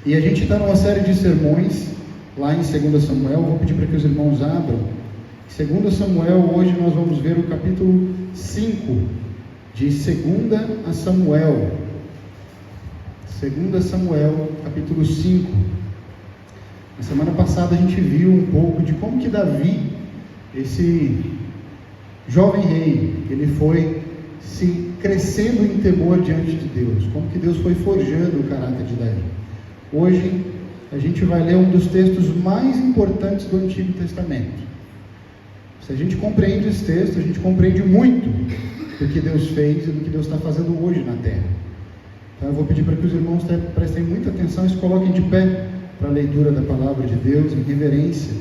E a gente está numa série de sermões lá em 2 Samuel. Vou pedir para que os irmãos abram. Em 2 Samuel, hoje nós vamos ver o capítulo 5 de 2 Samuel. 2 Samuel, capítulo 5. Na semana passada a gente viu um pouco de como que Davi, esse jovem rei, ele foi se crescendo em temor diante de Deus, como que Deus foi forjando o caráter de Davi. Hoje a gente vai ler um dos textos mais importantes do Antigo Testamento. Se a gente compreende esse texto, a gente compreende muito do que Deus fez e do que Deus está fazendo hoje na terra. Então eu vou pedir para que os irmãos prestem muita atenção e se coloquem de pé para a leitura da palavra de Deus, em reverência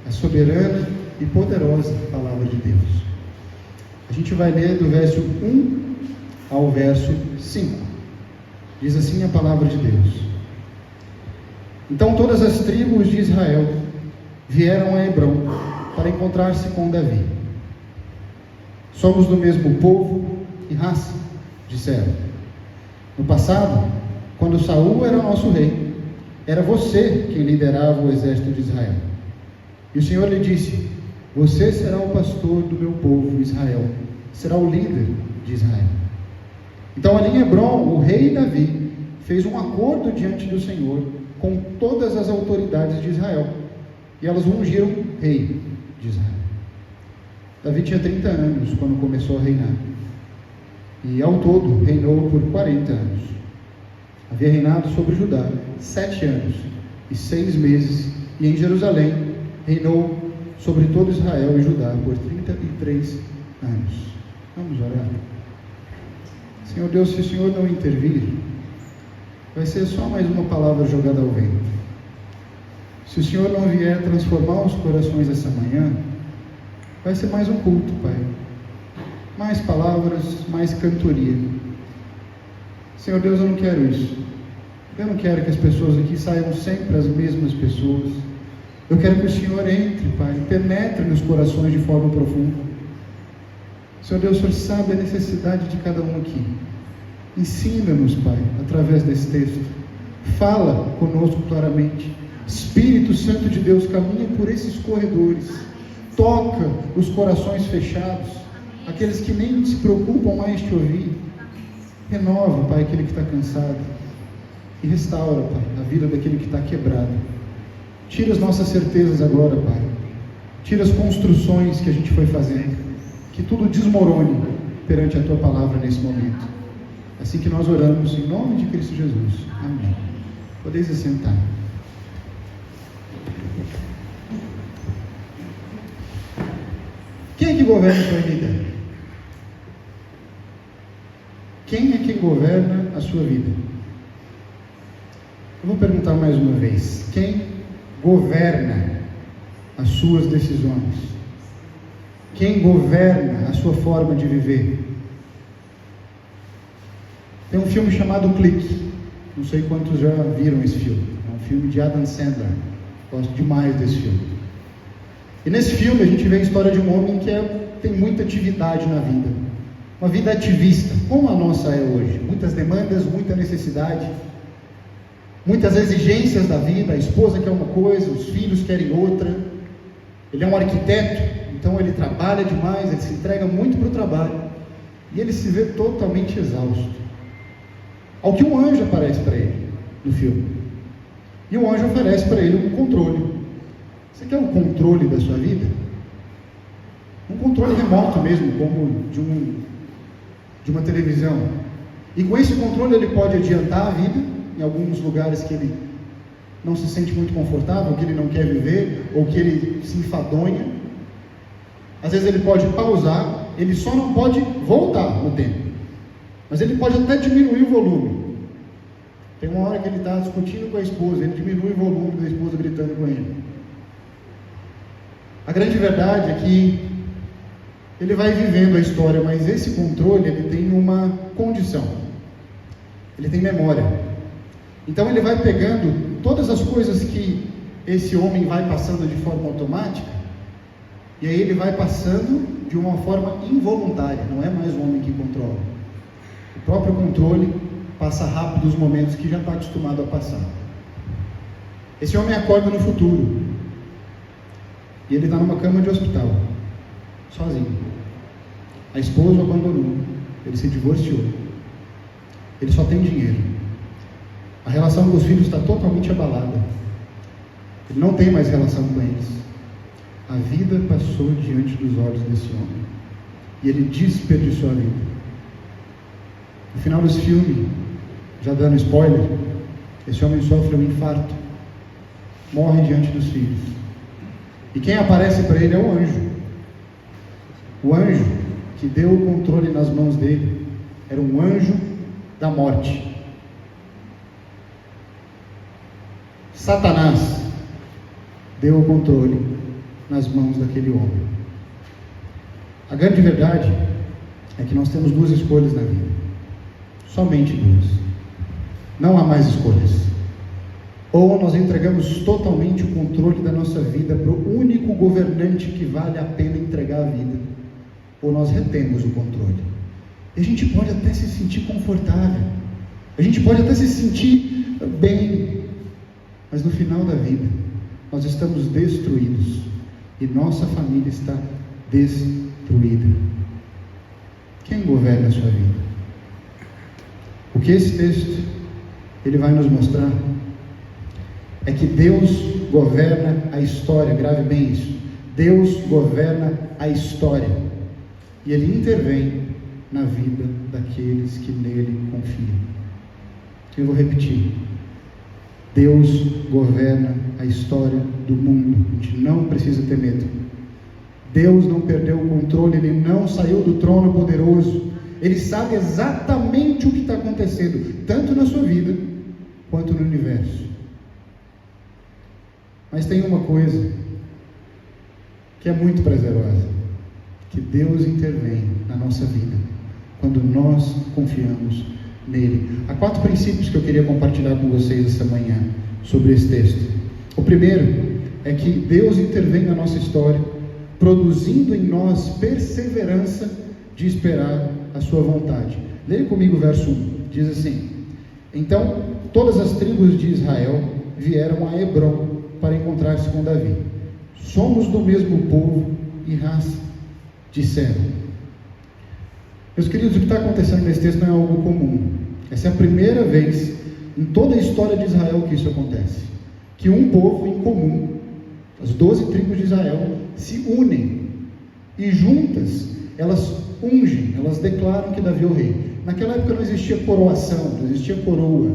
à soberana e poderosa palavra de Deus. A gente vai ler do verso 1 ao verso 5. Diz assim a palavra de Deus: Então todas as tribos de Israel vieram a Hebrom para encontrar-se com Davi. Somos do mesmo povo e raça, disseram. No passado, quando Saul era nosso rei, era você quem liderava o exército de Israel. E o Senhor lhe disse: Você será o pastor do meu povo Israel, será o líder de Israel. Então ali em Hebrom, o rei Davi fez um acordo diante do Senhor com todas as autoridades de Israel, e elas o ungiram rei de Israel. Davi tinha 30 anos quando começou a reinar, e ao todo reinou por 40 anos. Havia reinado sobre Judá 7 anos e 6 meses, e em Jerusalém reinou sobre todo Israel e Judá por 33 anos. Vamos orar. Senhor Deus, se o Senhor não intervir, vai ser só mais uma palavra jogada ao vento. Se o Senhor não vier transformar os corações essa manhã, vai ser mais um culto, Pai. Mais palavras, mais cantoria. Senhor Deus, eu não quero isso. Eu não quero que as pessoas aqui saiam sempre as mesmas pessoas. Eu quero que o Senhor entre, Pai, penetre nos corações de forma profunda. Senhor Deus, o Senhor sabe a necessidade de cada um aqui. Ensina-nos, Pai, através desse texto. Fala conosco claramente. Espírito Santo de Deus, caminha por esses corredores. Toca os corações fechados, aqueles que nem se preocupam mais de te ouvir. Renova, Pai, aquele que está cansado. E restaura, Pai, a vida daquele que está quebrado. Tira as nossas certezas agora, Pai. Tira as construções que a gente foi fazendo. Que tudo desmorone perante a Tua palavra nesse momento. Assim que nós oramos em nome de Cristo Jesus. Amém. Podeis assentar. Quem é que governa a sua vida? Quem é que governa a sua vida? Eu vou perguntar mais uma vez. Quem governa as suas decisões? Quem governa a sua forma de viver? Tem um filme chamado Clique. Não sei quantos já viram esse filme. É um filme de Adam Sandler. Gosto demais desse filme. E nesse filme a gente vê a história de um homem que tem muita atividade na vida. Uma vida ativista, como a nossa é hoje. Muitas demandas, muita necessidade. Muitas exigências da vida. A esposa quer uma coisa, os filhos querem outra. Ele é um arquiteto, então ele trabalha demais, ele se entrega muito para o trabalho. E ele se vê totalmente exausto. Ao que um anjo aparece para ele no filme. E o anjo oferece para ele um controle. Você quer um controle da sua vida? Um controle remoto mesmo, como de uma televisão. E com esse controle ele pode adiantar a vida, em alguns lugares que ele não se sente muito confortável, que ele não quer viver, ou que ele se enfadonha. Às vezes ele pode pausar, ele só não pode voltar no tempo. Mas ele pode até diminuir o volume. Tem uma hora que ele está discutindo com a esposa, ele diminui o volume da esposa gritando com ele. A grande verdade é que ele vai vivendo a história, mas esse controle, ele tem uma condição. Ele tem memória. Então ele vai pegando todas as coisas que esse homem vai passando de forma automática, e aí ele vai passando de uma forma involuntária, não é mais o homem que controla. O próprio controle passa rápido os momentos que já está acostumado a passar. Esse homem acorda no futuro. E ele está numa cama de hospital, sozinho. A esposa o abandonou, ele se divorciou. Ele só tem dinheiro. A relação com os filhos está totalmente abalada. Ele não tem mais relação com eles. A vida passou diante dos olhos desse homem. E ele desperdiçou a vida. No final desse filme, já dando spoiler, esse homem sofre um infarto. Morre diante dos filhos. E quem aparece para ele é o anjo. O anjo que deu o controle nas mãos dele era um anjo da morte. Satanás deu o controle nas mãos daquele homem. A grande verdade é que nós temos duas escolhas na vida. Somente duas. Não há mais escolhas. Ou nós entregamos totalmente o controle da nossa vida para o único governante que vale a pena entregar a vida, ou nós retemos o controle. E a gente pode até se sentir confortável, a gente pode até se sentir bem, mas no final da vida, nós estamos destruídos, e nossa família está destruída. Quem governa a sua vida? O que esse texto ele vai nos mostrar é que Deus governa a história. Grave bem isso. Deus governa a história. E Ele intervém na vida daqueles que nele confiam. Eu vou repetir. Deus governa a história do mundo. A gente não precisa ter medo. Deus não perdeu o controle, Ele não saiu do trono poderoso. Ele sabe exatamente o que está acontecendo, tanto na sua vida, quanto no universo. Mas tem uma coisa que é muito prazerosa, que Deus intervém na nossa vida, quando nós confiamos nele. Há 4 princípios que eu queria compartilhar com vocês essa manhã, sobre esse texto. O primeiro é que Deus intervém na nossa história, produzindo em nós perseverança de esperar a sua vontade. Leia comigo o verso 1, diz assim: então todas as tribos de Israel vieram a Hebrom para encontrar-se com Davi. Somos do mesmo povo e raça, disseram. Meus queridos, o que está acontecendo nesse texto não é algo comum. Essa é a primeira vez em toda a história de Israel que isso acontece, que um povo em comum, as 12 tribos de Israel, se unem e juntas elas ungem, elas declaram que Davi é o rei. Naquela época não existia coroação, não existia coroa,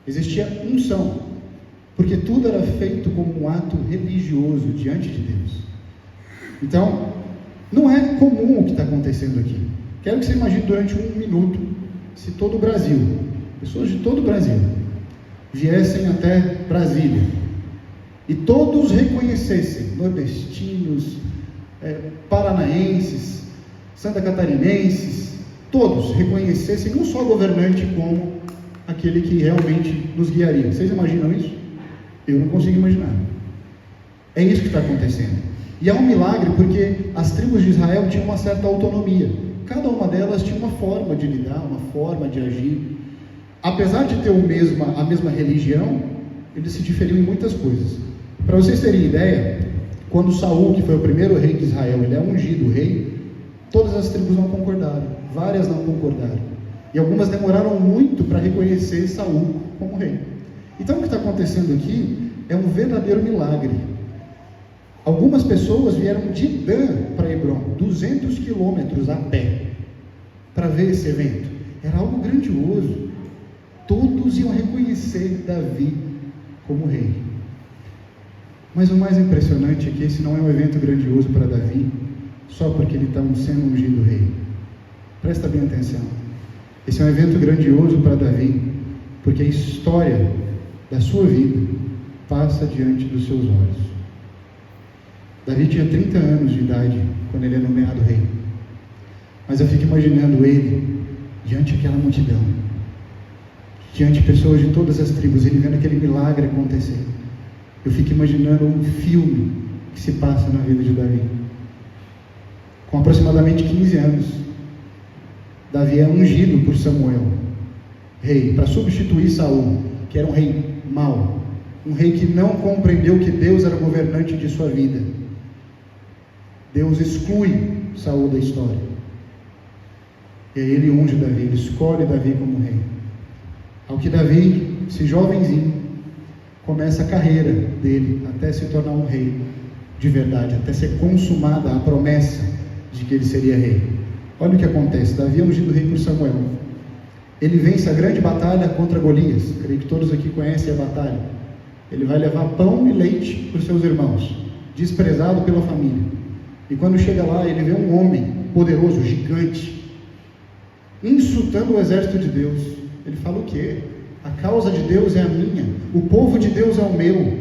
existia unção, porque tudo era feito como um ato religioso diante de Deus. Então, não é comum o que está acontecendo aqui. Quero que você imagine durante um minuto, se todo o Brasil, pessoas de todo o Brasil, viessem até Brasília, e todos reconhecessem, nordestinos, paranaenses, santa catarinenses, todos reconhecessem não só o governante como aquele que realmente nos guiaria. Vocês imaginam isso? Eu não consigo imaginar. É isso que está acontecendo. E é um milagre porque as tribos de Israel tinham uma certa autonomia. Cada uma delas tinha uma forma de lidar, uma forma de agir. Apesar de ter a mesma religião, eles se diferiam em muitas coisas. Para vocês terem ideia, quando Saul, que foi o primeiro rei de Israel, ele é ungido rei, todas as tribos não concordaram, várias não concordaram. E algumas demoraram muito para reconhecer Saul como rei. Então o que está acontecendo aqui é um verdadeiro milagre. Algumas pessoas vieram de Dan para Hebrom, 200 quilômetros a pé, para ver esse evento. Era algo grandioso. Todos iam reconhecer Davi como rei. Mas o mais impressionante é que esse não é um evento grandioso para Davi, só porque ele está sendo ungido rei. Presta bem atenção. Esse é um evento grandioso para Davi, porque a história da sua vida passa diante dos seus olhos. Davi tinha 30 anos de idade quando ele é nomeado rei. Mas eu fico imaginando ele diante daquela multidão, diante de pessoas de todas as tribos, ele vendo aquele milagre acontecer. Eu fico imaginando um filme que se passa na vida de Davi. Com aproximadamente 15 anos, Davi é ungido por Samuel, rei, para substituir Saul, que era um rei mau. Um rei que não compreendeu que Deus era o governante de sua vida. Deus exclui Saul da história. E aí ele unge Davi, ele escolhe Davi como rei. Ao que Davi, esse jovenzinho, começa a carreira dele até se tornar um rei de verdade, até ser consumada a promessa de que ele seria rei. Olha o que acontece. Davi é ungido rei por Samuel. Ele vence a grande batalha contra Golias. Creio que todos aqui conhecem a batalha. Ele vai levar pão e leite para os seus irmãos, desprezado pela família. E quando chega lá, ele vê um homem poderoso, gigante, insultando o exército de Deus. Ele fala o quê? A causa de Deus é a minha, o povo de Deus é o meu,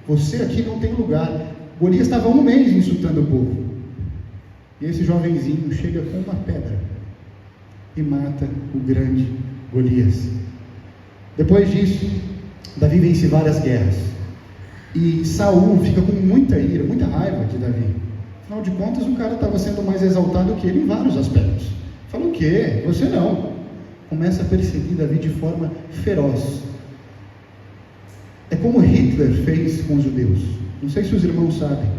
você aqui não tem lugar. Golias estava 1 mês insultando o povo. E esse jovenzinho chega com uma pedra e mata o grande Golias. Depois disso, Davi vence várias guerras. E Saul fica com muita ira, muita raiva de Davi. Afinal de contas, o cara estava sendo mais exaltado que ele em vários aspectos. Fala o quê? Você não. Começa a perseguir Davi de forma feroz. É como Hitler fez com os judeus. Não sei se os irmãos sabem,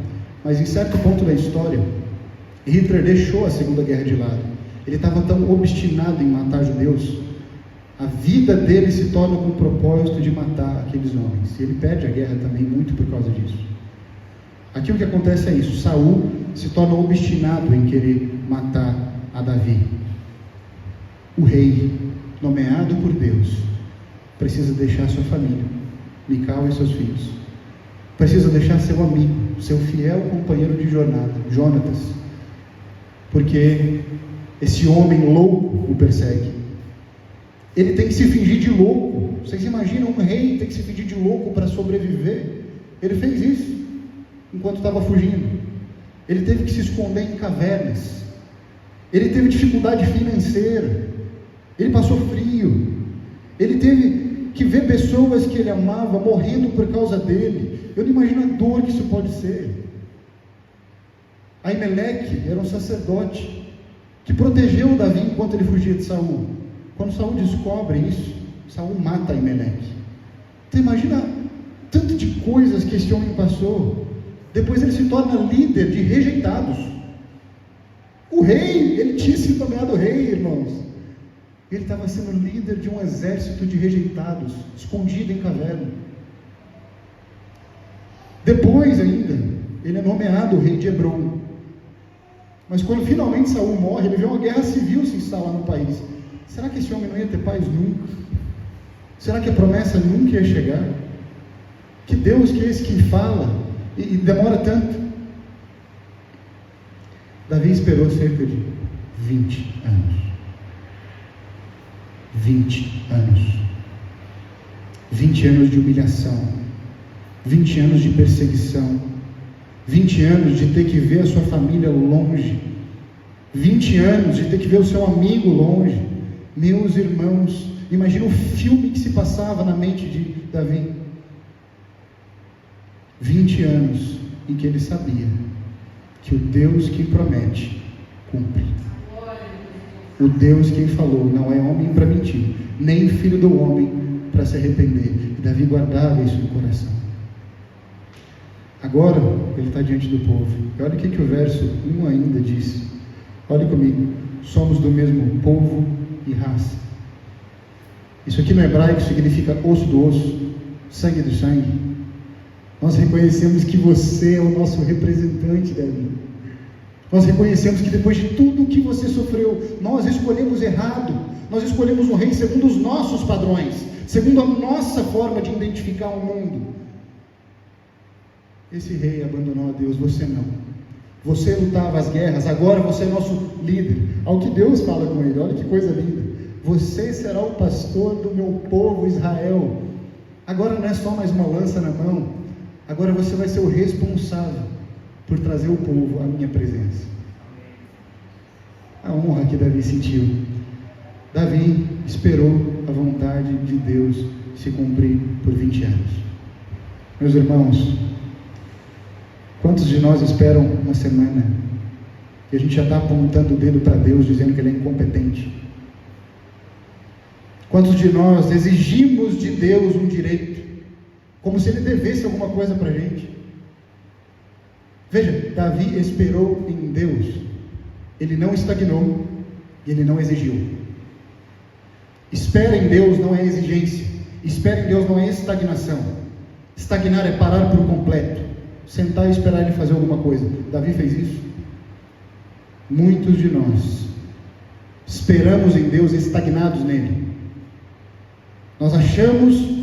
mas em certo ponto da história, Hitler deixou a Segunda Guerra de lado. Ele estava tão obstinado em matar judeus, a vida dele se torna com o propósito de matar aqueles homens. E ele perde a guerra também muito por causa disso. Aqui o que acontece é isso. Saul se torna obstinado em querer matar a Davi. O rei, nomeado por Deus, precisa deixar sua família, Mical e seus filhos. Precisa deixar seu amigo, seu fiel companheiro de jornada, Jonatas, porque esse homem louco o persegue. Ele tem que se fingir de louco. Vocês imaginam um rei ter que se fingir de louco para sobreviver? Ele fez isso enquanto estava fugindo. Ele teve que se esconder em cavernas. Ele teve dificuldade financeira. Ele passou frio. Ele teve que ver pessoas que ele amava morrendo por causa dele. Eu não imagino a dor que isso pode ser. Aimeleque era um sacerdote que protegeu Davi enquanto ele fugia de Saul. Quando Saul descobre isso, Saul mata Aimeleque. Então imagina tanto de coisas que esse homem passou. Depois ele se torna líder de rejeitados. O rei, ele tinha sido nomeado rei, irmãos. Ele estava sendo líder de um exército de rejeitados, escondido em caverna. Depois ainda, ele é nomeado rei de Hebrom. Mas quando finalmente Saul morre, ele vê uma guerra civil se instalar no país. Será que esse homem não ia ter paz nunca? Será que a promessa nunca ia chegar? Que Deus que é esse que fala e demora tanto? Davi esperou cerca de 20 anos. 20 anos. 20 anos de humilhação. 20 anos de perseguição. 20 anos de ter que ver a sua família longe. 20 anos de ter que ver o seu amigo longe. Meus irmãos, imagina o filme que se passava na mente de Davi. 20 anos em que ele sabia que o Deus que promete, cumpre. O Deus que falou não é homem para mentir, nem filho do homem para se arrepender. E Davi guardava isso no coração. Agora ele está diante do povo. E olha o que o verso 1 ainda diz. Olha comigo. Somos do mesmo povo e raça. Isso aqui no hebraico significa osso do osso, sangue do sangue. Nós reconhecemos que você é o nosso representante, Davi. Nós reconhecemos que depois de tudo que você sofreu, nós escolhemos errado. Nós escolhemos um rei segundo os nossos padrões, segundo a nossa forma de identificar o mundo. Esse rei abandonou a Deus, você não. Você lutava as guerras, agora você é nosso líder. Ao que Deus fala com ele, olha que coisa linda. Você será o pastor do meu povo Israel. Agora não é só mais uma lança na mão. Agora você vai ser o responsável por trazer o povo à minha presença. A honra que Davi sentiu. Davi esperou a vontade de Deus se cumprir por 20 anos. Meus irmãos, quantos de nós esperam uma semana e a gente já está apontando o dedo para Deus, dizendo que Ele é incompetente? Quantos de nós exigimos de Deus um direito, como se ele devesse alguma coisa para a gente. Veja, Davi esperou em Deus, ele não estagnou e ele não exigiu. Espera em Deus não é exigência, espera em Deus não é estagnação. Estagnar é parar por completo, sentar e esperar ele fazer alguma coisa. Davi fez isso. Muitos de nós esperamos em Deus estagnados nele. Nós achamos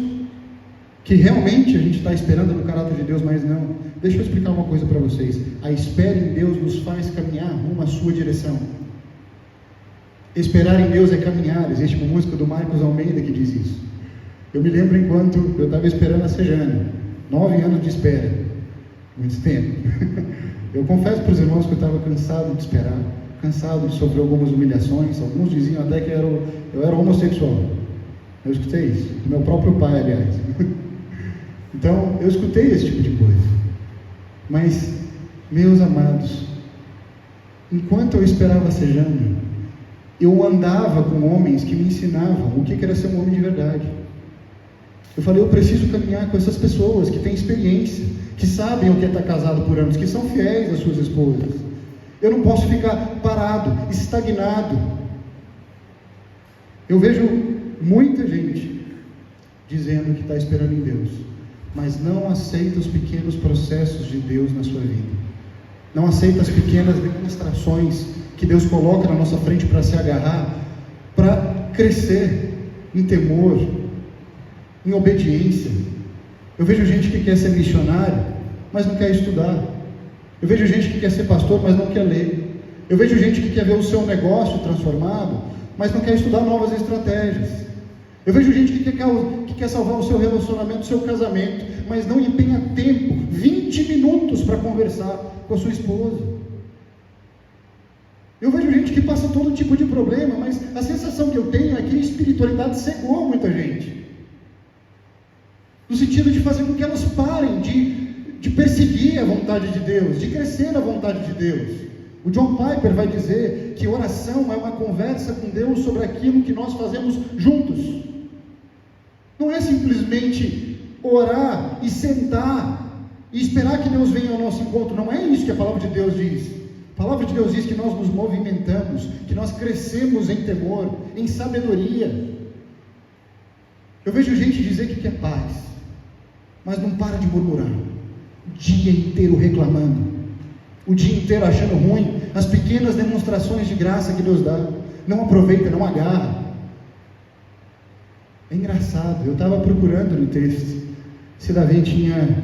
que realmente a gente está esperando no caráter de Deus, mas não. Deixa eu explicar uma coisa para vocês. A espera em Deus nos faz caminhar rumo à sua direção. Esperar em Deus é caminhar. Existe uma música do Marcos Almeida que diz isso. Eu me lembro enquanto eu estava esperando a Sejane, 9 anos de espera, muito tempo. Eu confesso para os irmãos que eu estava cansado de esperar, cansado de sofrer algumas humilhações. Alguns diziam até que eu era homossexual. Eu escutei isso, do meu próprio pai, aliás. Então, eu escutei esse tipo de coisa. Mas, meus amados, enquanto eu esperava a Sejane, eu andava com homens que me ensinavam o que era ser um homem de verdade. Eu falei, eu preciso caminhar com essas pessoas que têm experiência, que sabem o que é estar casado por anos, que são fiéis às suas esposas. Eu não posso ficar parado, estagnado. Eu vejo muita gente dizendo que está esperando em Deus, mas não aceita os pequenos processos de Deus na sua vida. Não aceita as pequenas demonstrações que Deus coloca na nossa frente para se agarrar, para crescer em temor, em obediência. Eu vejo gente que quer ser missionário, mas não quer estudar. Eu vejo gente que quer ser pastor, mas não quer ler. Eu vejo gente que quer ver o seu negócio transformado, mas não quer estudar novas estratégias. Eu vejo gente que quer salvar o seu relacionamento, o seu casamento, mas não empenha tempo, 20 minutos para conversar com a sua esposa. Eu vejo gente que passa todo tipo de problema, mas a sensação que eu tenho é que a espiritualidade cegou muita gente. No sentido de fazer com que elas parem de perseguir a vontade de Deus, de crescer na vontade de Deus. O John Piper vai dizer que oração é uma conversa com Deus sobre aquilo que nós fazemos juntos. Não é simplesmente orar e sentar e esperar que Deus venha ao nosso encontro. Não é isso que a palavra de Deus diz. A palavra de Deus diz que nós nos movimentamos, que nós crescemos em temor, em sabedoria. Eu vejo gente dizer que quer paz, mas não para de murmurar, o dia inteiro reclamando, o dia inteiro achando ruim as pequenas demonstrações de graça que Deus dá, não aproveita, não agarra. É engraçado, eu estava procurando no texto se Davi tinha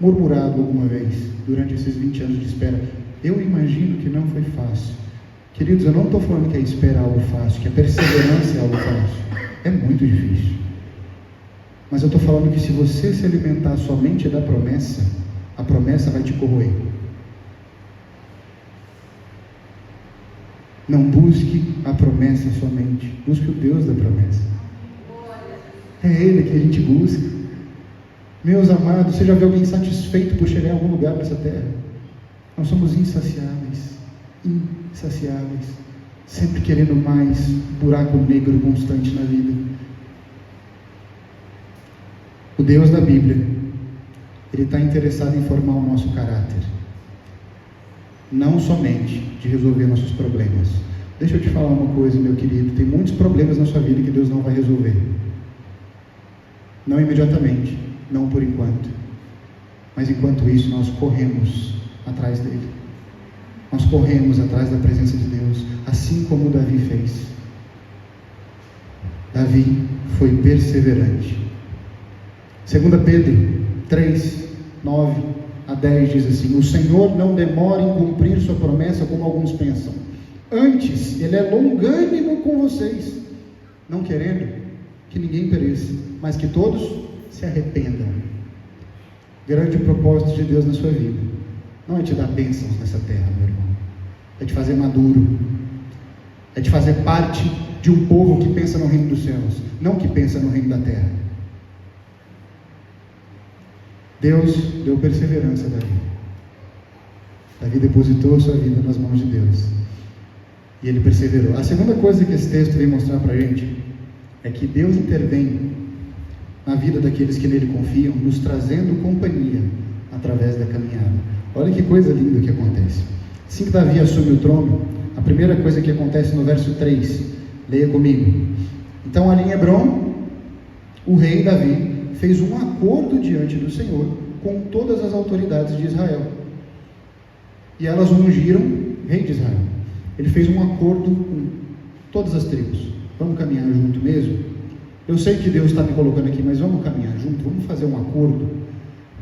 murmurado alguma vez durante esses 20 anos de espera. Eu imagino que não foi fácil. Queridos, eu não estou falando que a espera é algo fácil, que a perseverança é algo fácil. É muito difícil. Mas eu estou falando que se você se alimentar somente da promessa, a promessa vai te corroer. Não busque a promessa somente, busque o Deus da promessa. É Ele que a gente busca. Meus amados, você já viu alguém satisfeito por chegar em algum lugar nessa terra? Nós somos insaciáveis, sempre querendo mais, buraco negro constante na vida. O Deus da Bíblia, Ele está interessado em formar o nosso caráter, não somente de resolver nossos problemas. Deixa eu te falar uma coisa, meu querido, tem muitos problemas na sua vida que Deus não vai resolver, não imediatamente, não por enquanto, mas enquanto isso nós corremos atrás dele, nós corremos atrás da presença de Deus, assim como Davi fez. Davi foi perseverante. 2 Pedro 3, 9 a 10 diz assim: o Senhor não demora em cumprir sua promessa como alguns pensam, antes Ele é longânimo com vocês, não querendo que ninguém pereça, mas que todos se arrependam. Grande propósito de Deus na sua vida não é te dar bênçãos nessa terra, meu irmão, é te fazer maduro, é te fazer parte de um povo que pensa no reino dos céus, não que pensa no reino da terra. Deus deu perseverança a Davi. Davi depositou a sua vida nas mãos de Deus e ele perseverou. A segunda coisa que esse texto vem mostrar para a gente é que Deus intervém na vida daqueles que nele confiam, nos trazendo companhia através da caminhada. Olha que coisa linda que acontece. Assim que Davi assume o trono, a primeira coisa que acontece no verso 3, leia comigo. Então ali em Hebrom, o rei Davi fez um acordo diante do Senhor com todas as autoridades de Israel. E elas o ungiram rei de Israel. Ele fez um acordo com todas as tribos. Vamos caminhar junto mesmo? Eu sei que Deus está me colocando aqui, mas vamos caminhar junto, vamos fazer um acordo.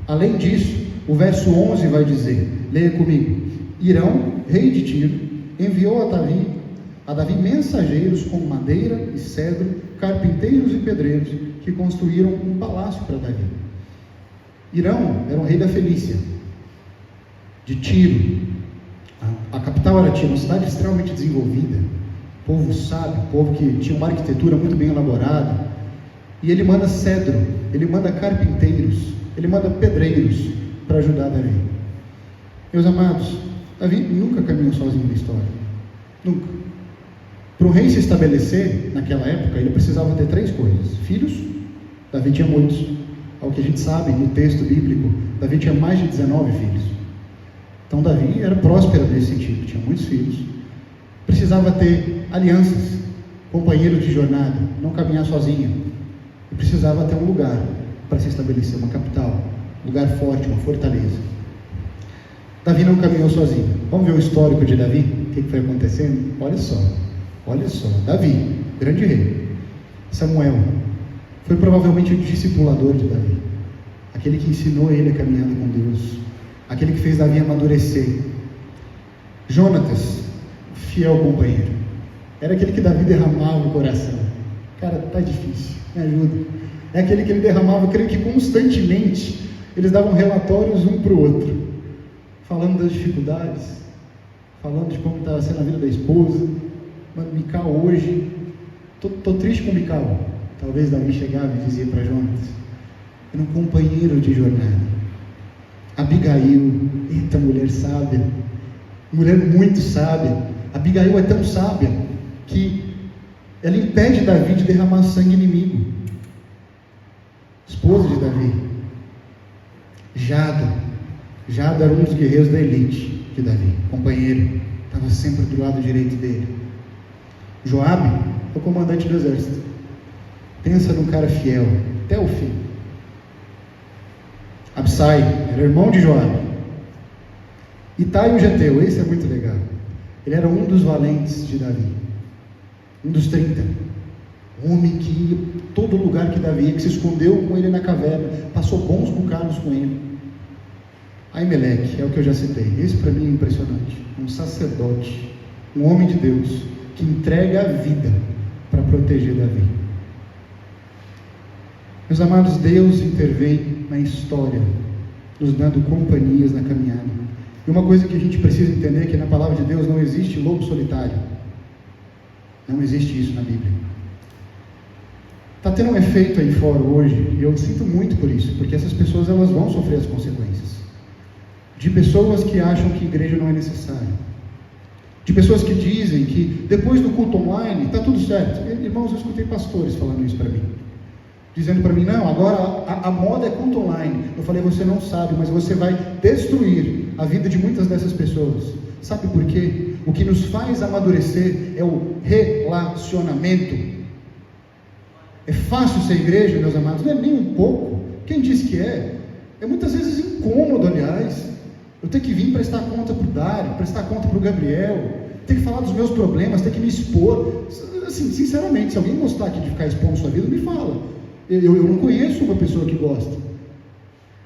Além disso, o verso 11 vai dizer, leia comigo. Irão, rei de Tiro, enviou a Davi mensageiros com madeira e cedro, carpinteiros e pedreiros, que construíram um palácio para Davi. Irão era um rei da Felícia, de Tiro. A capital era Tiro, uma cidade extremamente desenvolvida, povo sábio, povo que tinha uma arquitetura muito bem elaborada. E ele manda cedro, ele manda carpinteiros, ele manda pedreiros para ajudar Davi. Meus amados, Davi nunca caminhou sozinho na história, nunca. Para um rei se estabelecer naquela época, ele precisava ter 3 coisas: filhos. Davi tinha muitos, ao que a gente sabe no texto bíblico, Davi tinha mais de 19 filhos. Então Davi era próspero nesse sentido, tinha muitos filhos. Precisava ter alianças, companheiros de jornada, não caminhar sozinho. E precisava ter um lugar para se estabelecer, uma capital, um lugar forte, uma fortaleza. Davi não caminhou sozinho. Vamos ver o histórico de Davi, o que foi acontecendo? Olha só, Davi, grande rei. Samuel foi provavelmente o discipulador de Davi, aquele que ensinou ele a caminhada com Deus, aquele que fez Davi amadurecer. Jonatas, fiel companheiro, era aquele que Davi derramava o coração. Cara, tá difícil, me ajuda. É aquele que ele derramava, creio que constantemente eles davam relatórios um para o outro, falando das dificuldades, falando de como estava sendo a vida da esposa. Mano, Mical hoje, tô triste com Mical. Talvez Davi chegava e dizia para Jonatas. Era um companheiro de jornada. Abigail, eita, mulher sábia, mulher muito sábia. Abigail é tão sábia que ela impede Davi de derramar sangue inimigo. Esposa de Davi. Jado era um dos guerreiros da elite de Davi, companheiro, estava sempre do lado direito dele. Joabe é o comandante do exército. Pensa num cara fiel até o fim. Absai era irmão de Joabe. Itai o Geteu, esse é muito legal. Ele era um dos valentes de Davi, um dos 30. Um homem que ia todo lugar que Davi ia, que se escondeu com ele na caverna, passou bons bocados com ele. Aimeleque, é o que eu já citei. Esse para mim é impressionante. Um sacerdote, um homem de Deus, que entrega a vida para proteger Davi. Meus amados, Deus intervém na história, nos dando companhias na caminhada. E uma coisa que a gente precisa entender é que na palavra de Deus não existe lobo solitário. Não existe isso na Bíblia. Está tendo um efeito aí fora hoje, e eu sinto muito por isso, porque essas pessoas elas vão sofrer as consequências. De pessoas que acham que igreja não é necessária. De pessoas que dizem que depois do culto online está tudo certo. Irmãos, eu escutei pastores falando isso para mim. Dizendo para mim, não, agora a moda é culto online. Eu falei, você não sabe, mas você vai destruir a vida de muitas dessas pessoas. Sabe por quê? O que nos faz amadurecer é o relacionamento. É fácil ser igreja, meus amados? Não é nem um pouco. Quem diz que é? É muitas vezes incômodo, aliás. Eu tenho que vir prestar conta para o Dário, prestar conta para o Gabriel, ter que falar dos meus problemas, ter que me expor. Assim, sinceramente, se alguém gostar aqui de ficar expondo sua vida, me fala. Eu não conheço uma pessoa que gosta.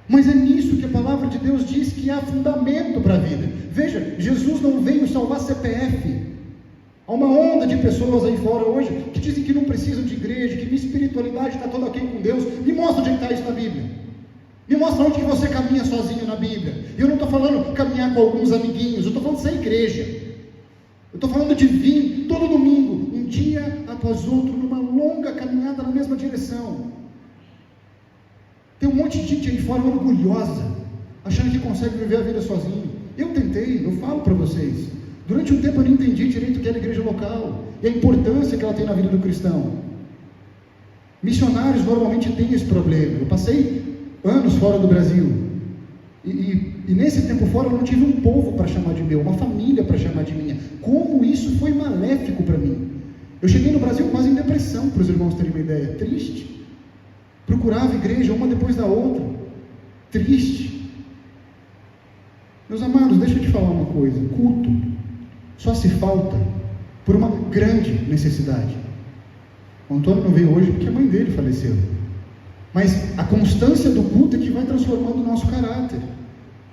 Mas é nisso que a palavra de Deus diz que há fundamento para a vida. Veja, Jesus não veio salvar CPF. Há uma onda de pessoas aí fora hoje que dizem que não precisam de igreja, que minha espiritualidade está toda ok com Deus. Me mostra onde está isso na Bíblia. Me mostra onde que você caminha sozinho na Bíblia. Eu não estou falando caminhar com alguns amiguinhos, eu estou falando de ser igreja. Eu estou falando de vir todo domingo, um dia após outro, numa longa caminhada na mesma direção. Tem um monte de gente aí fora orgulhosa, achando que consegue viver a vida sozinho. Eu tentei, eu falo para vocês. Durante um tempo eu não entendi direito o que era a igreja local e a importância que ela tem na vida do cristão. Missionários normalmente têm esse problema. Eu passei anos fora do Brasil. E nesse tempo fora eu não tive um povo para chamar de meu, uma família para chamar de minha. Como isso foi maléfico para mim. Eu cheguei no Brasil quase em depressão, para os irmãos terem uma ideia. Triste. Procurava igreja uma depois da outra. Triste. Meus amados, deixa eu te falar uma coisa. Culto só se falta por uma grande necessidade. O Antônio não veio hoje porque a mãe dele faleceu. Mas a constância do culto é que vai transformando o nosso caráter.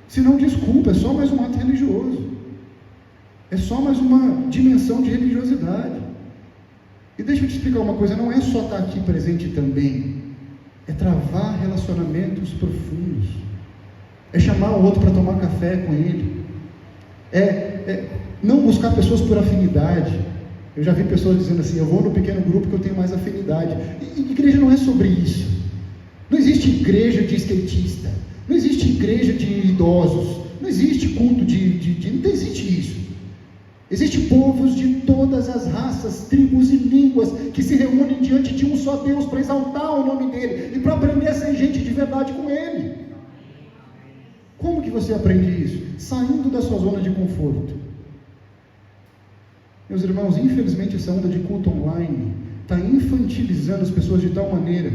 Se não, desculpa, é só mais um ato religioso. É só mais uma dimensão de religiosidade. E deixa eu te explicar uma coisa, não é só estar aqui presente também. É travar relacionamentos profundos. É chamar o outro para tomar café com ele. É não buscar pessoas por afinidade. Eu já vi pessoas dizendo assim, eu vou no pequeno grupo que eu tenho mais afinidade. E igreja não é sobre isso. Não existe igreja de skatista. Não existe igreja de idosos. Não existe culto não existe isso. Existem povos de todas as raças, tribos e línguas que se reúnem diante de um só Deus para exaltar o nome dele e para aprender a ser gente de verdade com ele. Como que você aprende isso? Saindo da sua zona de conforto. Meus irmãos, infelizmente essa onda de culto online está infantilizando as pessoas de tal maneira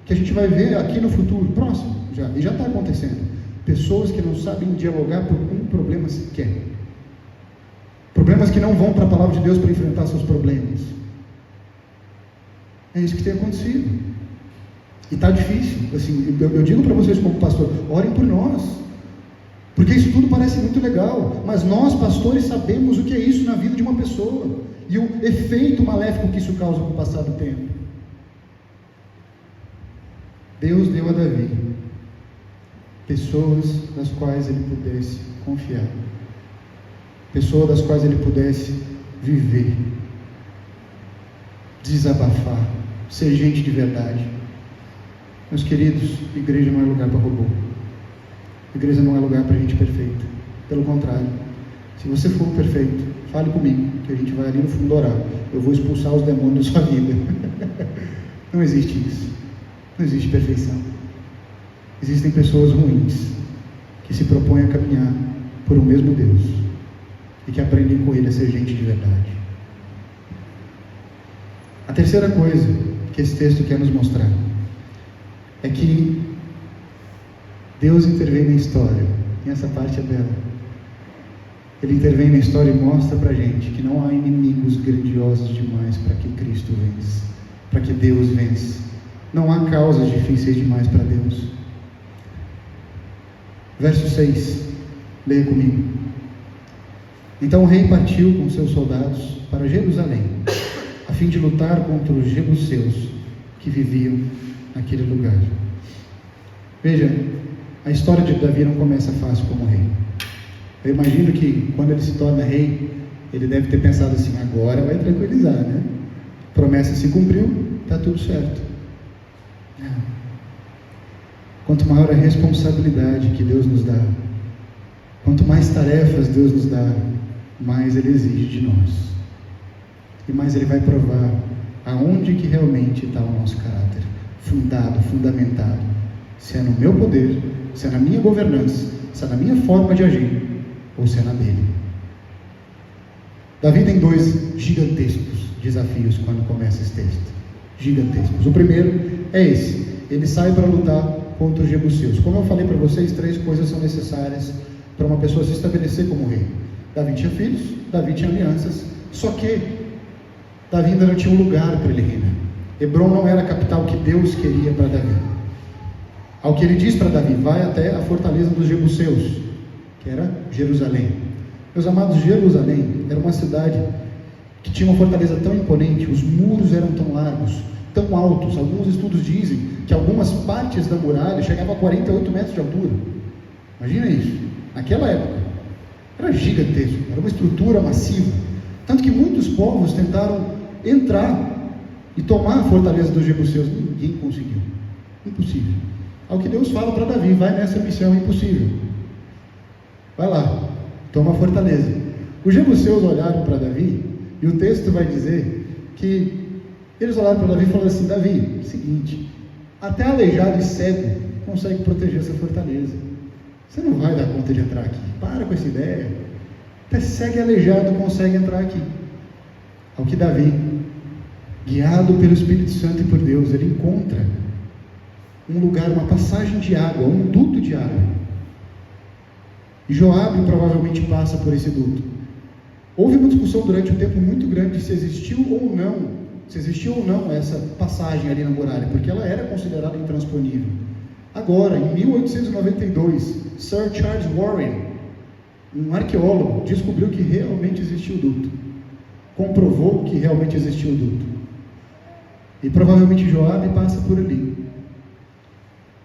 que a gente vai ver aqui no futuro, próximo, e já está acontecendo, pessoas que não sabem dialogar por um problema sequer. Problemas que não vão para a palavra de Deus para enfrentar seus problemas. É isso que tem acontecido. E está difícil. Assim, eu digo para vocês como pastor, orem por nós. Porque isso tudo parece muito legal. Mas nós, pastores, sabemos o que é isso na vida de uma pessoa. E o efeito maléfico que isso causa com o passar do tempo. Deus deu a Davi pessoas das quais ele pudesse confiar. Pessoas das quais ele pudesse viver, desabafar, ser gente de verdade. Meus queridos, igreja não é lugar para robô. Igreja não é lugar para gente perfeita. Pelo contrário, se você for perfeito, fale comigo, que a gente vai ali no fundo orar. Eu vou expulsar os demônios da sua vida. Não existe isso. Não existe perfeição. Existem pessoas ruins que se propõem a caminhar por um mesmo Deus e que aprendem com ele a ser gente de verdade. A terceira coisa que esse texto quer nos mostrar é que Deus intervém na história, e essa parte é bela. Ele intervém na história e mostra para a gente que não há inimigos grandiosos demais para que Cristo vence, para que Deus vence. Não há causas difíceis demais para Deus. Verso 6, leia comigo. Então o rei partiu com seus soldados para Jerusalém, a fim de lutar contra os jebuseus que viviam naquele lugar. Veja, a história de Davi não começa fácil como rei. Eu imagino que quando ele se torna rei, ele deve ter pensado assim, agora vai tranquilizar, né? Promessa se cumpriu, está tudo certo. Não. Quanto maior a responsabilidade que Deus nos dá, quanto mais tarefas Deus nos dá, mais Ele exige de nós. E mais Ele vai provar aonde que realmente está o nosso caráter. Fundado, fundamentado. Se é no meu poder, se é na minha governança, se é na minha forma de agir, ou se é na dele. Davi tem dois gigantescos desafios quando começa esse texto. Gigantescos. O primeiro é esse. Ele sai para lutar contra os jebuseus. Como eu falei para vocês, 3 coisas são necessárias para uma pessoa se estabelecer como rei. Davi tinha filhos, Davi tinha alianças, só que Davi ainda não tinha um lugar para ele reinar. Hebrom não era a capital que Deus queria para Davi. Ao que ele diz para Davi, vai até a fortaleza dos jebuseus, que era Jerusalém. Meus amados, Jerusalém era uma cidade que tinha uma fortaleza tão imponente, os muros eram tão largos, tão altos. Alguns estudos dizem que algumas partes da muralha chegavam a 48 metros de altura. Imagina isso, naquela época. Era gigantesco, era uma estrutura massiva. Tanto que muitos povos tentaram entrar e tomar a fortaleza dos jebuseus. Ninguém conseguiu. Impossível. Ao que Deus fala para Davi, vai nessa missão impossível. Vai lá, toma a fortaleza. Os jebuseus olharam para Davi, e o texto vai dizer que Eles olharam para Davi e falaram assim: Davi, seguinte, até aleijado e cego consegue proteger essa fortaleza. Você não vai dar conta de entrar aqui. Para com essa ideia. Até cego e aleijado consegue entrar aqui. Ao que Davi, guiado pelo Espírito Santo e por Deus, ele encontra um lugar, uma passagem de água, um duto de água. E Joabe provavelmente passa por esse duto. Houve uma discussão durante um tempo muito grande se existiu ou não essa passagem ali na muralha, porque ela era considerada intransponível. Agora, em 1892, Sir Charles Warren, um arqueólogo, descobriu que realmente existiu o duto. Comprovou que realmente existiu o duto. E provavelmente Joabe passa por ali,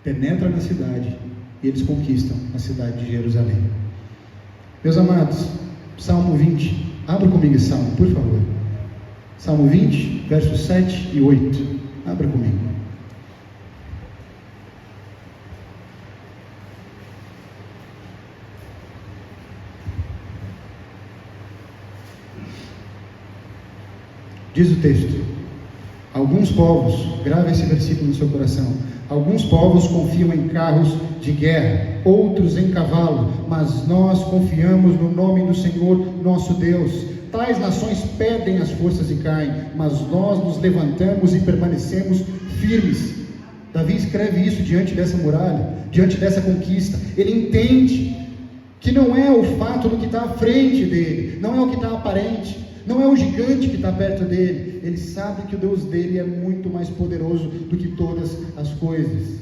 penetra na cidade, e eles conquistam a cidade de Jerusalém. Meus amados, Salmo 20, abra comigo esse Salmo, por favor. Salmo 20, versos 7 e 8. Abra comigo. Diz o texto: alguns povos, grave esse versículo no seu coração, alguns povos confiam em carros de guerra, outros em cavalo, mas nós confiamos no nome do Senhor nosso Deus. Tais nações perdem as forças e caem, mas nós nos levantamos e permanecemos firmes. Davi escreve isso diante dessa muralha, diante dessa conquista. Ele entende que não é o fato do que está à frente dele, não é o que está aparente, não é o gigante que está perto dele. Ele sabe que o Deus dele é muito mais poderoso do que todas as coisas.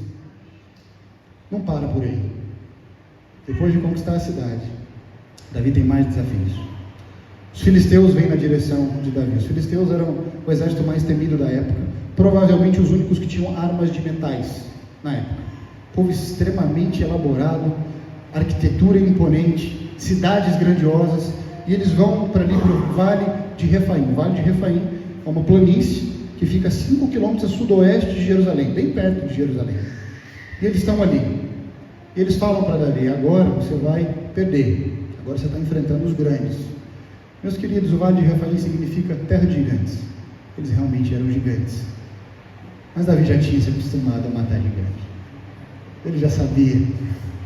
Não para por aí. Depois de conquistar a cidade, Davi tem mais desafios. Os filisteus vêm na direção de Davi. Os filisteus eram o exército mais temido da época, provavelmente os únicos que tinham armas de metais na época. Povo extremamente elaborado, arquitetura imponente, cidades grandiosas, e eles vão para ali para o Vale de Refaim. O Vale de Refaim é uma planície que fica a 5 quilômetros a sudoeste de Jerusalém, bem perto de Jerusalém. E eles estão ali. E eles falam para Davi: agora você vai perder, agora você está enfrentando os grandes. Meus queridos, o Vale de Refaim significa terra de gigantes. Eles realmente eram gigantes. Mas Davi já tinha se acostumado a matar gigantes. Ele já sabia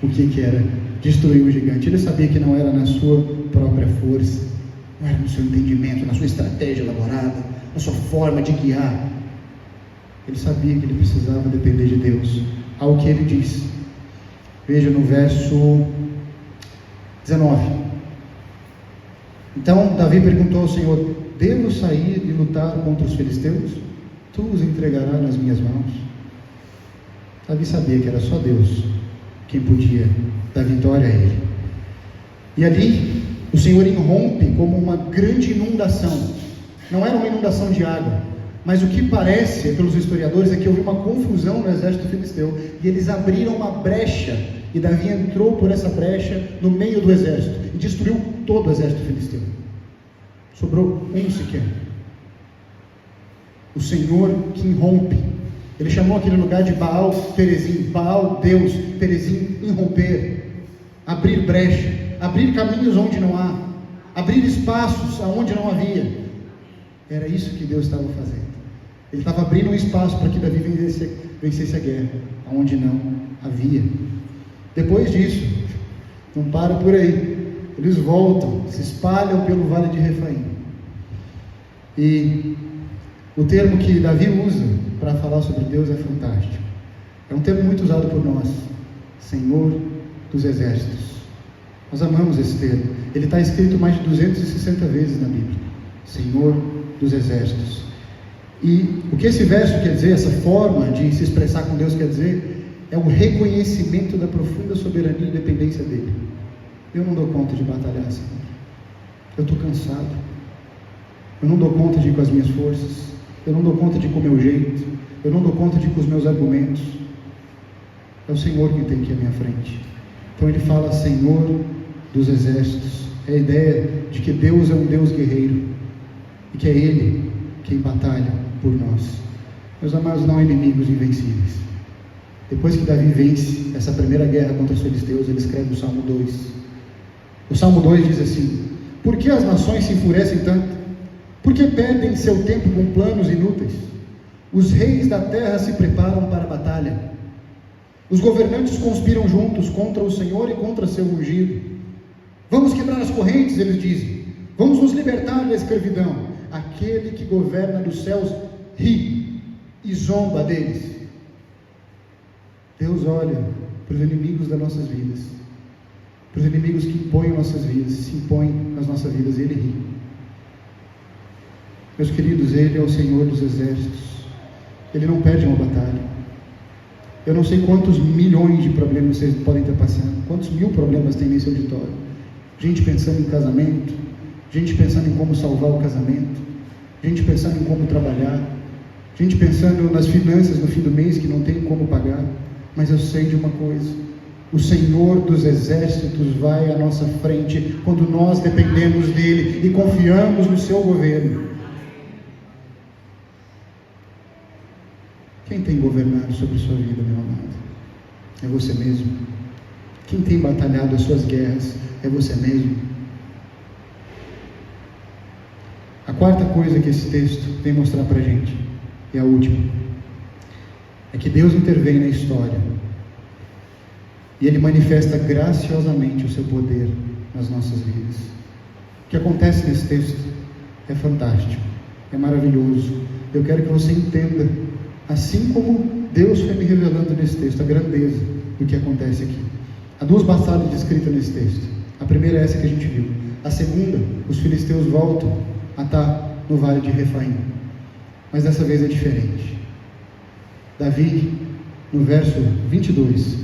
o que era destruir um gigante. Ele sabia que não era na sua própria força, não era no seu entendimento, na sua estratégia elaborada, na sua forma de guiar. Ele sabia que ele precisava depender de Deus. Ao que ele diz, veja no verso 19. Então Davi perguntou ao Senhor: devo sair e lutar contra os filisteus? Tu os entregarás nas minhas mãos? Davi sabia que era só Deus quem podia dar vitória a ele. E ali o Senhor irrompe como uma grande inundação. Não era uma inundação de água, mas o que parece pelos historiadores é que houve uma confusão no exército filisteu, e eles abriram uma brecha, e Davi entrou por essa brecha no meio do exército e destruiu todo o exército filisteu. Sobrou um sequer. O Senhor que irrompe. Ele chamou aquele lugar de Baal Peresim. Baal, Deus, Peresim, irromper, abrir brecha, abrir caminhos onde não há, abrir espaços aonde não havia. Era isso que Deus estava fazendo. Ele estava abrindo um espaço para que Davi vencesse a guerra aonde não havia. Depois disso, não para por aí. Eles voltam, se espalham pelo Vale de Refaim. E o termo que Davi usa para falar sobre Deus é fantástico. É um termo muito usado por nós: Senhor dos Exércitos. Nós amamos esse termo. Ele está escrito mais de 260 vezes na Bíblia. Senhor dos Exércitos. E o que esse verso quer dizer, essa forma de se expressar com Deus quer dizer, é o reconhecimento da profunda soberania e dependência dele. Eu não dou conta de batalhar, Senhor. Eu estou cansado. Eu não dou conta de ir com as minhas forças. Eu não dou conta de ir com o meu jeito. Eu não dou conta de ir com os meus argumentos. É o Senhor que tem aqui à minha frente. Então ele fala Senhor dos Exércitos. É a ideia de que Deus é um Deus guerreiro e que é Ele quem batalha por nós. Meus amados, não há inimigos invencíveis. Depois que Davi vence essa primeira guerra contra os filisteus, ele escreve o Salmo 2. O Salmo 2 diz assim: por que as nações se enfurecem tanto? Por que perdem seu tempo com planos inúteis? Os reis da terra se preparam para a batalha. Os governantes conspiram juntos contra o Senhor e contra seu ungido. Vamos quebrar as correntes, eles dizem. Vamos nos libertar da escravidão. Aquele que governa dos céus ri e zomba deles. Deus olha para os inimigos das nossas vidas, para os inimigos que impõem nossas vidas, se impõem nas nossas vidas, e Ele ri. Meus queridos, Ele é o Senhor dos exércitos. Ele não perde uma batalha. Eu não sei quantos milhões de problemas vocês podem estar passando, quantos mil problemas tem nesse auditório. Gente pensando em casamento, gente pensando em como salvar o casamento, gente pensando em como trabalhar, gente pensando nas finanças no fim do mês que não tem como pagar. Mas eu sei de uma coisa: o Senhor dos exércitos vai à nossa frente quando nós dependemos dEle e confiamos no seu governo. Quem tem governado sobre sua vida, meu amado? É você mesmo. Quem tem batalhado as suas guerras? É você mesmo. A quarta coisa que esse texto tem a mostrar para a gente, e a última, é que Deus intervém na história e Ele manifesta graciosamente o seu poder nas nossas vidas. O que acontece nesse texto é fantástico, é maravilhoso. Eu quero que você entenda, assim como Deus foi me revelando nesse texto, a grandeza do que acontece aqui. Há duas batalhas descritas nesse texto. A primeira é essa que a gente viu. A segunda, os filisteus voltam a estar no vale de Refaim, mas dessa vez é diferente. Davi, no verso 22,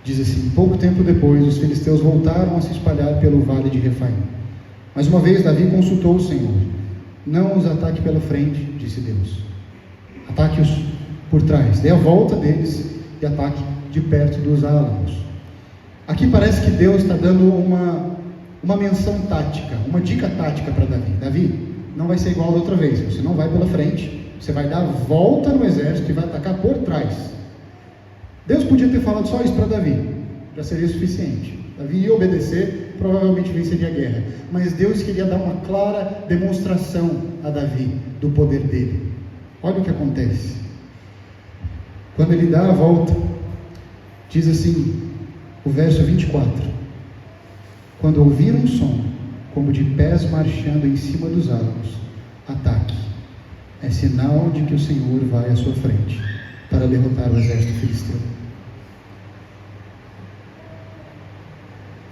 diz assim: pouco tempo depois, os filisteus voltaram a se espalhar pelo vale de Refaim. Mais uma vez, Davi consultou o Senhor. Não os ataque pela frente, disse Deus. Ataque-os por trás. Dê a volta deles e ataque de perto dos álamos. Aqui parece que Deus está dando uma menção tática, uma dica tática para Davi. Davi, não vai ser igual da outra vez. Você não vai pela frente. Você vai dar a volta no exército e vai atacar por trás. Deus podia ter falado só isso para Davi, já seria suficiente. Davi ia obedecer, provavelmente venceria a guerra. Mas Deus queria dar uma clara demonstração a Davi do poder dele. Olha o que acontece. Quando ele dá a volta, diz assim, o verso 24: quando ouvir um som, como de pés marchando em cima dos álamos, ataque. É sinal de que o Senhor vai à sua frente para derrotar o exército filisteu.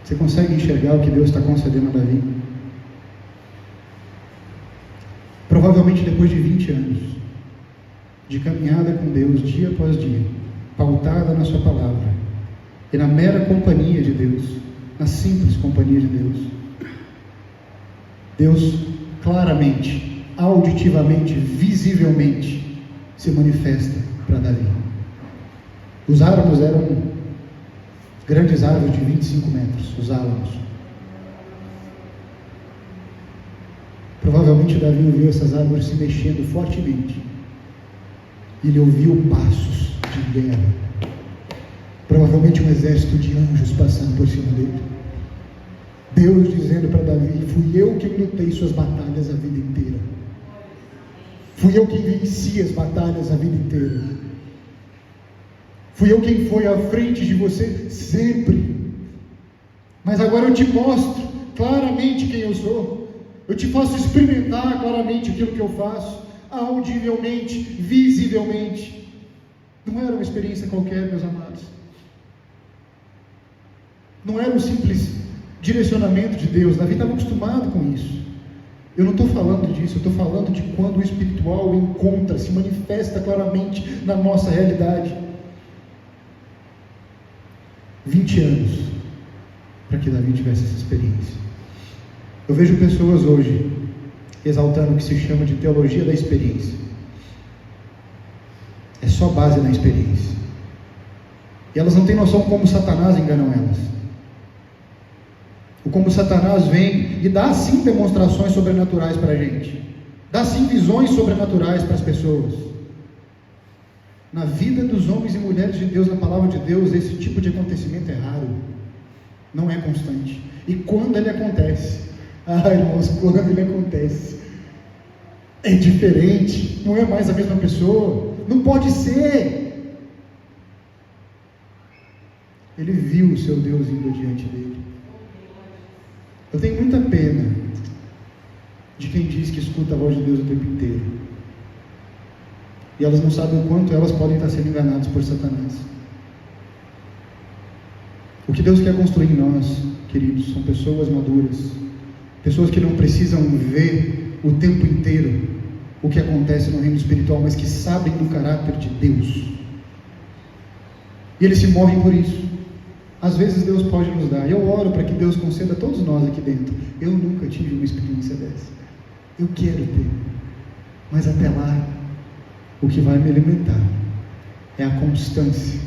Você consegue enxergar o que Deus está concedendo a Davi? Provavelmente depois de 20 anos de caminhada com Deus dia após dia, pautada na sua palavra e na mera companhia de Deus, na simples companhia de Deus, Deus claramente, auditivamente, visivelmente se manifesta para Davi. Os álamos eram grandes árvores de 25 metros, os álamos. Provavelmente Davi ouviu essas árvores se mexendo fortemente. Ele ouviu passos de guerra. Provavelmente um exército de anjos passando por cima dele. Deus dizendo para Davi: fui eu quem lutei suas batalhas a vida inteira. Fui eu quem venci as batalhas a vida inteira. Fui eu quem foi à frente de você sempre. Mas agora eu te mostro claramente quem eu sou. Eu te faço experimentar claramente aquilo que eu faço, audivelmente, visivelmente. Não era uma experiência qualquer, meus amados. Não era um simples direcionamento de Deus. Davi estava acostumado com isso. Eu não estou falando disso, eu estou falando de quando o espiritual encontra, se manifesta claramente na nossa realidade. 20 anos para que Davi tivesse essa experiência. Eu vejo pessoas hoje exaltando o que se chama de teologia da experiência. É só base na experiência. E elas não têm noção como Satanás enganam elas. Ou como Satanás vem e dá sim demonstrações sobrenaturais para a gente. Dá sim visões sobrenaturais para as pessoas. Na vida dos homens e mulheres de Deus, na palavra de Deus, esse tipo de acontecimento é raro. Não é constante. E quando ele acontece, irmãos, quando ele acontece, é diferente. Não é mais a mesma pessoa. Não pode ser. Ele viu o seu Deus indo adiante dele. Eu tenho muita pena de quem diz que escuta a voz de Deus o tempo inteiro. E elas não sabem o quanto elas podem estar sendo enganadas por Satanás. O que Deus quer construir em nós, queridos, são pessoas maduras. Pessoas que não precisam ver o tempo inteiro o que acontece no reino espiritual, mas que sabem do caráter de Deus. E eles se movem por isso. Às vezes Deus pode nos dar. Eu oro para que Deus conceda a todos nós aqui dentro. Eu nunca tive uma experiência dessa. Eu quero ter. Mas até lá, o que vai me alimentar é a constância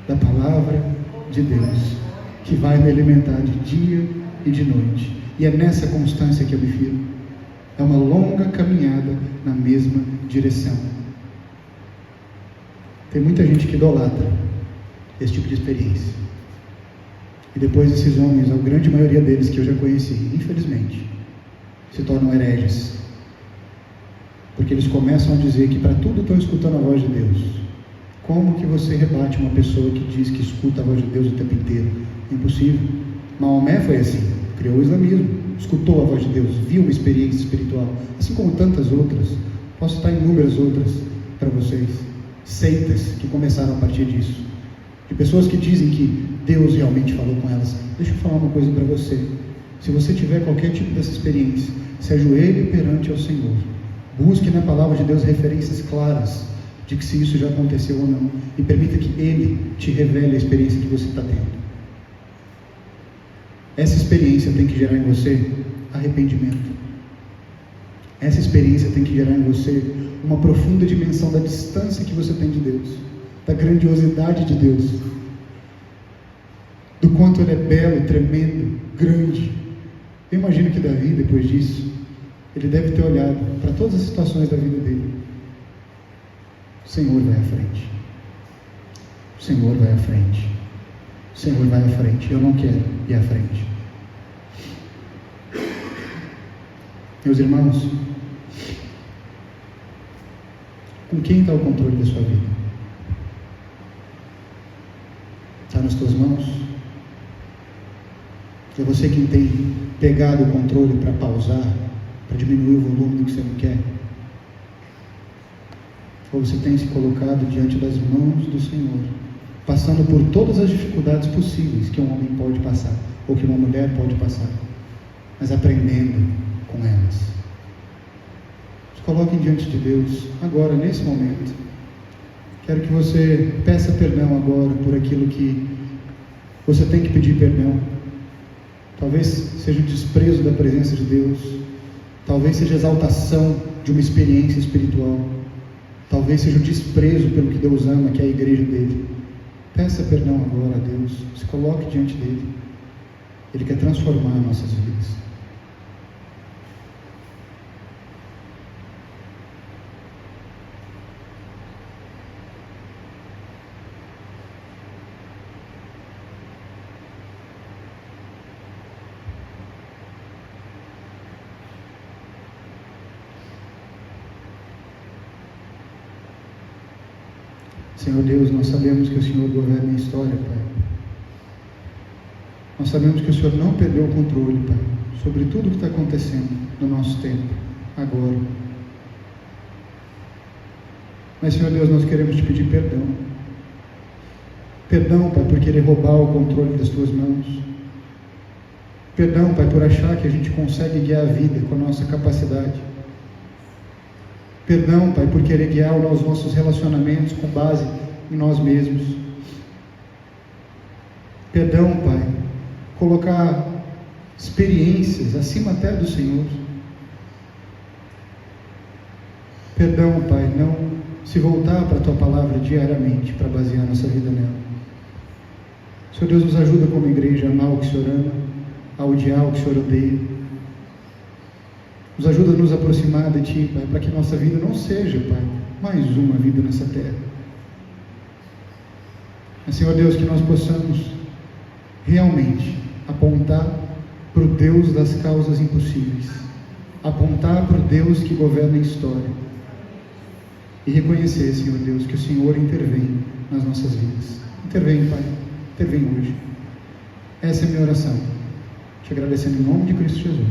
da palavra de Deus, que vai me alimentar de dia e de noite. E é nessa constância que eu me firmo. É uma longa caminhada na mesma direção. Tem muita gente que idolatra esse tipo de experiência. E depois esses homens, a grande maioria deles que eu já conheci, infelizmente, se tornam hereges. Porque eles começam a dizer que para tudo estão escutando a voz de Deus. Como que você rebate uma pessoa que diz que escuta a voz de Deus o tempo inteiro? Impossível. Maomé foi assim, criou o islamismo, escutou a voz de Deus, viu uma experiência espiritual, assim como tantas outras. Posso citar inúmeras outras para vocês. Seitas que começaram a partir disso. De pessoas que dizem que Deus realmente falou com elas. Deixa eu falar uma coisa para você. Se você tiver qualquer tipo dessa experiência, se ajoelhe perante ao Senhor. Busque na palavra de Deus referências claras de que se isso já aconteceu ou não. E permita que Ele te revele a experiência que você está tendo. Essa experiência tem que gerar em você arrependimento. Essa experiência tem que gerar em você uma profunda dimensão da distância que você tem de Deus, da grandiosidade de Deus, do quanto Ele é belo, tremendo, grande. Eu imagino que Davi, depois disso, ele deve ter olhado para todas as situações da vida dele. O Senhor vai à frente. O Senhor vai à frente. O Senhor vai à frente. Eu não quero ir à frente. Meus irmãos, com quem está o controle da sua vida? Está nas tuas mãos? É você quem tem pegado o controle para pausar, para diminuir o volume do que você não quer? Ou você tem se colocado diante das mãos do Senhor, passando por todas as dificuldades possíveis que um homem pode passar, ou que uma mulher pode passar, mas aprendendo com elas? Se coloquem diante de Deus agora, nesse momento. Quero que você peça perdão agora por aquilo que você tem que pedir perdão. Talvez seja o desprezo da presença de Deus, talvez seja a exaltação de uma experiência espiritual, talvez seja o desprezo pelo que Deus ama, que é a igreja dele. Peça perdão agora a Deus, se coloque diante dele. Ele quer transformar nossas vidas. Senhor Deus, nós sabemos que o Senhor governa a história, Pai. Nós sabemos que o Senhor não perdeu o controle, Pai, sobre tudo o que está acontecendo no nosso tempo, agora. Mas, Senhor Deus, nós queremos te pedir perdão. Perdão, Pai, por querer roubar o controle das Tuas mãos. Perdão, Pai, por achar que a gente consegue guiar a vida com a nossa capacidade. Perdão, Pai, por querer guiar os nossos relacionamentos com base em nós mesmos. Perdão, Pai, colocar experiências acima até do Senhor. Perdão, Pai, não se voltar para a Tua palavra diariamente para basear nossa vida nela. Senhor Deus, nos ajuda como igreja a amar o que o Senhor ama, a odiar o que o Senhor odeia. Nos ajuda a nos aproximar de Ti, Pai, para que nossa vida não seja, Pai, mais uma vida nessa terra. Mas, Senhor Deus, que nós possamos realmente apontar para o Deus das causas impossíveis, apontar para o Deus que governa a história, e reconhecer, Senhor Deus, que o Senhor intervém nas nossas vidas. Intervém, Pai, intervém hoje. Essa é a minha oração, te agradecendo em nome de Cristo Jesus.